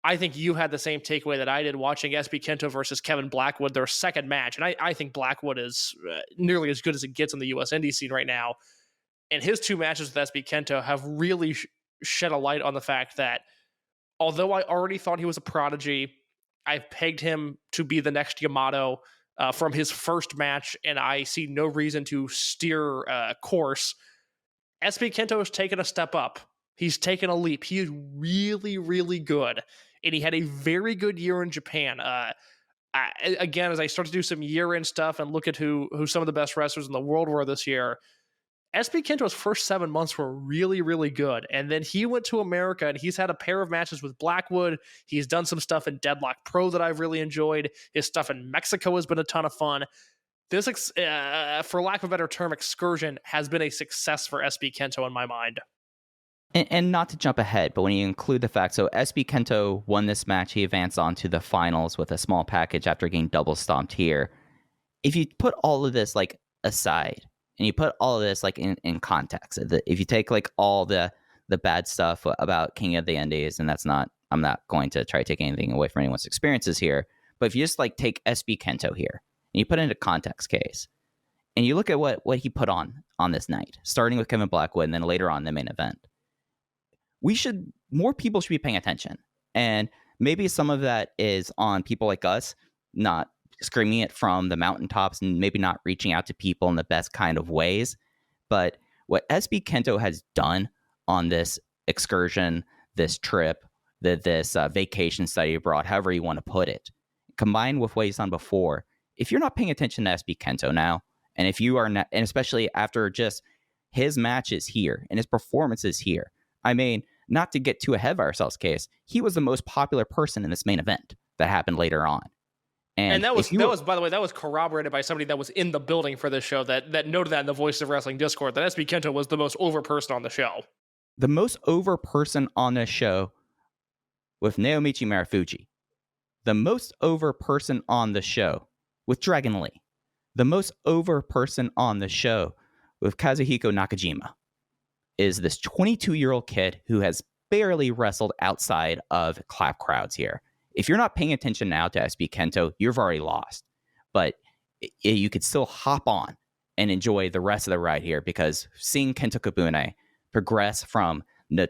I think you had the same takeaway that I did watching SB Kento versus Kevin Blackwood, their second match. And I think Blackwood is nearly as good as it gets on the US indie scene right now. And his two matches with SB Kento have really shed a light on the fact that although I already thought he was a prodigy, I've pegged him to be the next Yamato from his first match, and I see no reason to steer course. SB Kento has taken a step up. He's taken a leap. He is really, really good. And he had a very good year in Japan. Again, as I start to do some year-end stuff and look at who some of the best wrestlers in the world were this year, SB Kento's first 7 months were really, really good. And then he went to America and he's had a pair of matches with Blackwood. He's done some stuff in Deadlock Pro that I've really enjoyed. His stuff in Mexico has been a ton of fun. This, for lack of a better term, excursion has been a success for SB Kento in my mind. And not to jump ahead, but when you include the fact, so SB Kento won this match, he advanced on to the finals with a small package after getting double stomped here. If you put all of this like aside, and you put all of this like in context, if you take like all the bad stuff about King of the Indies, and I'm not going to try to take anything away from anyone's experiences here, but if you just like take SB Kento here, and you put it into context case, and you look at what he put on this night, starting with Kevin Blackwood and then later on the main event, more people should be paying attention. And maybe some of that is on people like us, not screaming it from the mountaintops and maybe not reaching out to people in the best kind of ways. But what SB Kento has done on this excursion, this trip, this vacation study abroad, however you want to put it, combined with what he's done before, if you're not paying attention to SB Kento now, and if you are not, and especially after just his matches here and his performances here, I mean, not to get too ahead of ourselves, case, he was the most popular person in this main event that happened later on. And that was, by the way, that was corroborated by somebody that was in the building for this show that noted that in the Voice of Wrestling Discord, that SB Kento was the most over person on the show. The most over person on this show with Naomichi Marufuji. The most over person on the show with Dragon Lee. The most over person on the show with Kazuhiko Nakajima is this 22-year-old kid who has barely wrestled outside of clap crowds here. If you're not paying attention now to SB Kento, you've already lost. But you could still hop on and enjoy the rest of the ride here, because seeing Kento Kobune progress from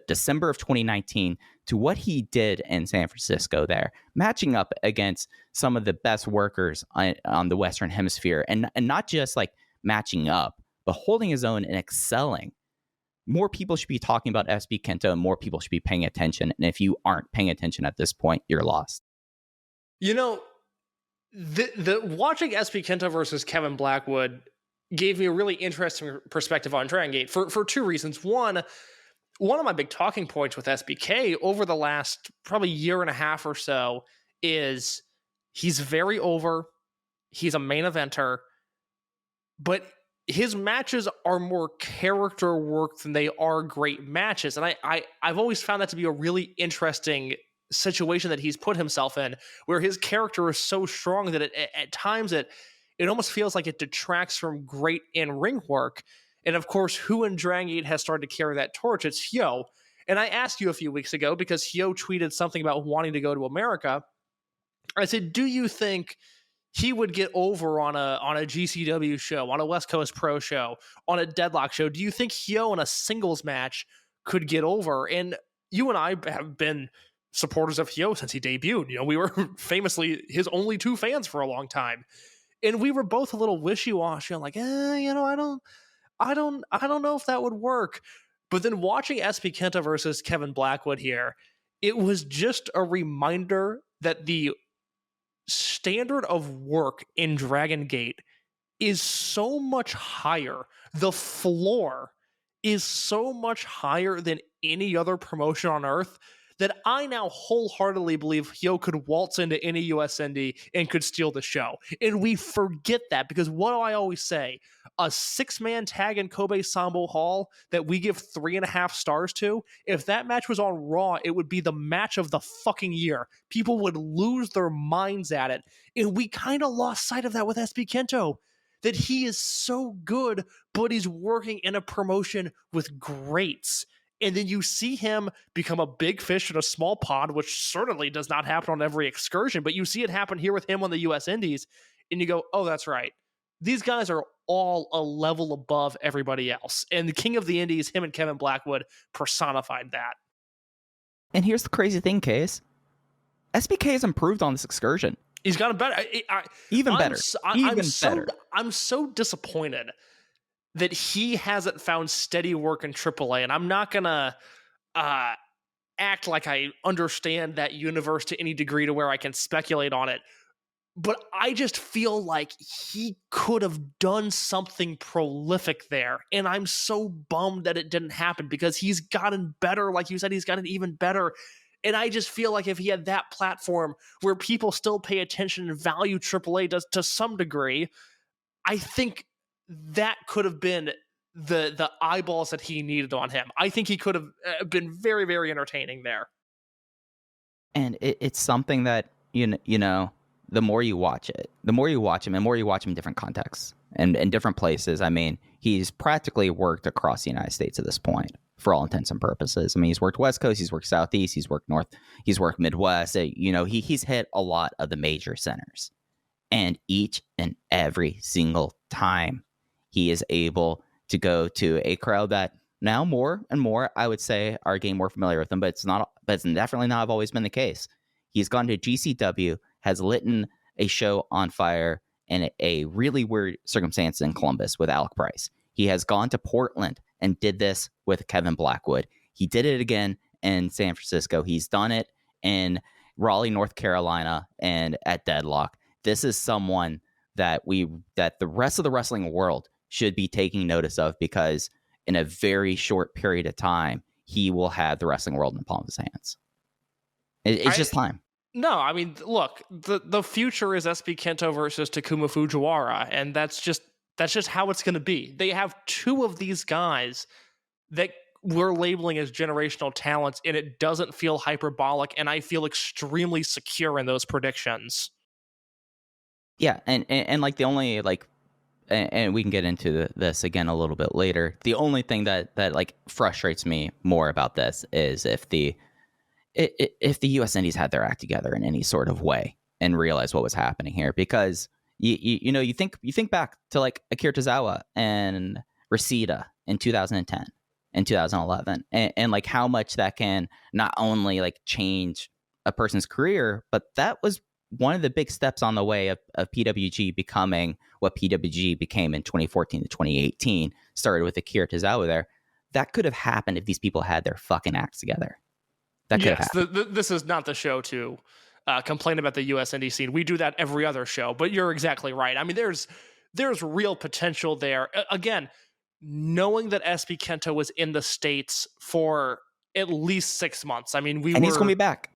December of 2019 to what he did in San Francisco there, matching up against some of the best workers on the Western Hemisphere, and not just like matching up, but holding his own and excelling. More people should be talking about SB Kento, and more people should be paying attention. And if you aren't paying attention at this point, you're lost. You know, the watching SB Kento versus Kevin Blackwood gave me a really interesting perspective on Dragongate for two reasons. One of my big talking points with SBK over the last probably year and a half or so is he's very over. He's a main eventer, but his matches are more character work than they are great matches. And I've always found that to be a really interesting situation that he's put himself in, where his character is so strong that at times it almost feels like it detracts from great in-ring work. And of course, who in Dragongate has started to carry that torch? It's Hyo. And I asked you a few weeks ago, because Hyo tweeted something about wanting to go to America. I said, do you think he would get over on a GCW show, on a West Coast Pro show, on a Deadlock show? Do you think Hyo in a singles match could get over? And you and I have been supporters of Hyo since he debuted. You know, we were famously his only two fans for a long time. And we were both a little wishy-washy. I'm like, I don't know if that would work. But then watching SB Kento versus Kevin Blackwood here, it was just a reminder that the standard of work in Dragongate is so much higher. The floor is so much higher than any other promotion on earth, that I now wholeheartedly believe Hyo could waltz into any US indie and could steal the show. And we forget that, because what do I always say? A 6-man tag in Kobe Sambo Hall that we give 3.5 stars to, if that match was on Raw, it would be the match of the fucking year. People would lose their minds at it. And we kind of lost sight of that with SB Kento, that he is so good, but he's working in a promotion with greats. And then you see him become a big fish in a small pond, which certainly does not happen on every excursion, but you see it happen here with him on the US Indies, and you go, oh, that's right. These guys are all a level above everybody else. And the King of the Indies, him and Kevin Blackwood, personified that. And here's the crazy thing, Case. SBK has improved on this excursion. He's gotten better. Even better. I'm so disappointed that he hasn't found steady work in AAA, and I'm not gonna act like I understand that universe to any degree to where I can speculate on it. But I just feel like he could have done something prolific there, and I'm so bummed that it didn't happen because he's gotten better. Like you said, he's gotten even better. And I just feel like if he had that platform where people still pay attention and value AAA to some degree, I think that could have been the eyeballs that he needed on him. I think he could have been very, very entertaining there. And it's something that, you know, the more you watch it, the more you watch him, and more you watch him in different contexts and in different places. I mean, he's practically worked across the United States at this point, for all intents and purposes. I mean, he's worked West Coast, he's worked Southeast, he's worked North, he's worked Midwest. You know, he's hit a lot of the major centers. And each and every single time he is able to go to a crowd that now more and more, I would say, are getting more familiar with him, but it's definitely not always been the case. He's gone to GCW, has lit a show on fire in a really weird circumstance in Columbus with Alec Price. He has gone to Portland and did this with Kevin Blackwood. He did it again in San Francisco. He's done it in Raleigh, North Carolina, and at Deadlock. This is someone that the rest of the wrestling world should be taking notice of, because in a very short period of time, he will have the wrestling world in the palm of his hands. It's just time. No, I mean, look, the future is SB Kento versus Takuma Fujiwara, and that's just how it's going to be. They have two of these guys that we're labeling as generational talents, and it doesn't feel hyperbolic, and I feel extremely secure in those predictions. Yeah, and like the only and we can get into this again a little bit later. The only thing that like frustrates me more about this is if the U.S. Indies had their act together in any sort of way and realized what was happening here, because you think back to like Akira Tozawa and Reseda in 2010 and 2011, and like how much that can not only like change a person's career, but that was one of the big steps on the way of PWG becoming what PWG became in 2014 to 2018. Started with Akira Tozawa there. That could have happened if these people had their fucking acts together. That could have happened. This is not the show to complain about the US indie scene. We do that every other show, but you're exactly right. I mean, there's real potential there. Again, knowing that SB Kento was in the States for at least 6 months. I mean, he's going to be back.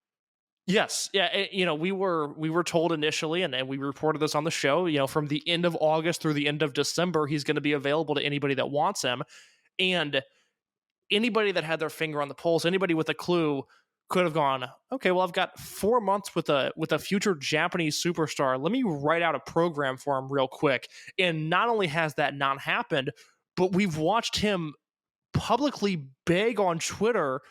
Yes. Yeah. You know, we were told initially, and we reported this on the show, you know, from the end of August through the end of December, he's going to be available to anybody that wants him. And anybody that had their finger on the pulse, anybody with a clue could have gone, okay, well, I've got 4 months with a future Japanese superstar. Let me write out a program for him real quick. And not only has that not happened, but we've watched him publicly beg on Twitter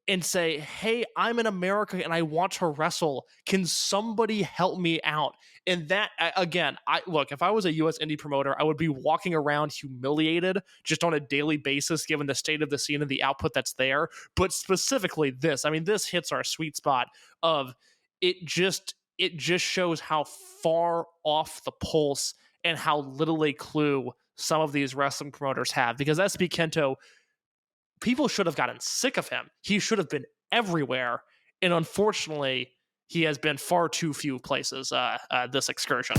and say, hey, I'm in America and I want to wrestle. Can somebody help me out? And that, again, look, if I was a US indie promoter, I would be walking around humiliated just on a daily basis, given the state of the scene and the output that's there. But specifically this, I mean, this hits our sweet spot of it just shows how far off the pulse and how little a clue some of these wrestling promoters have. Because SB Kento, people should have gotten sick of him. He should have been everywhere. And unfortunately, he has been far too few places this excursion.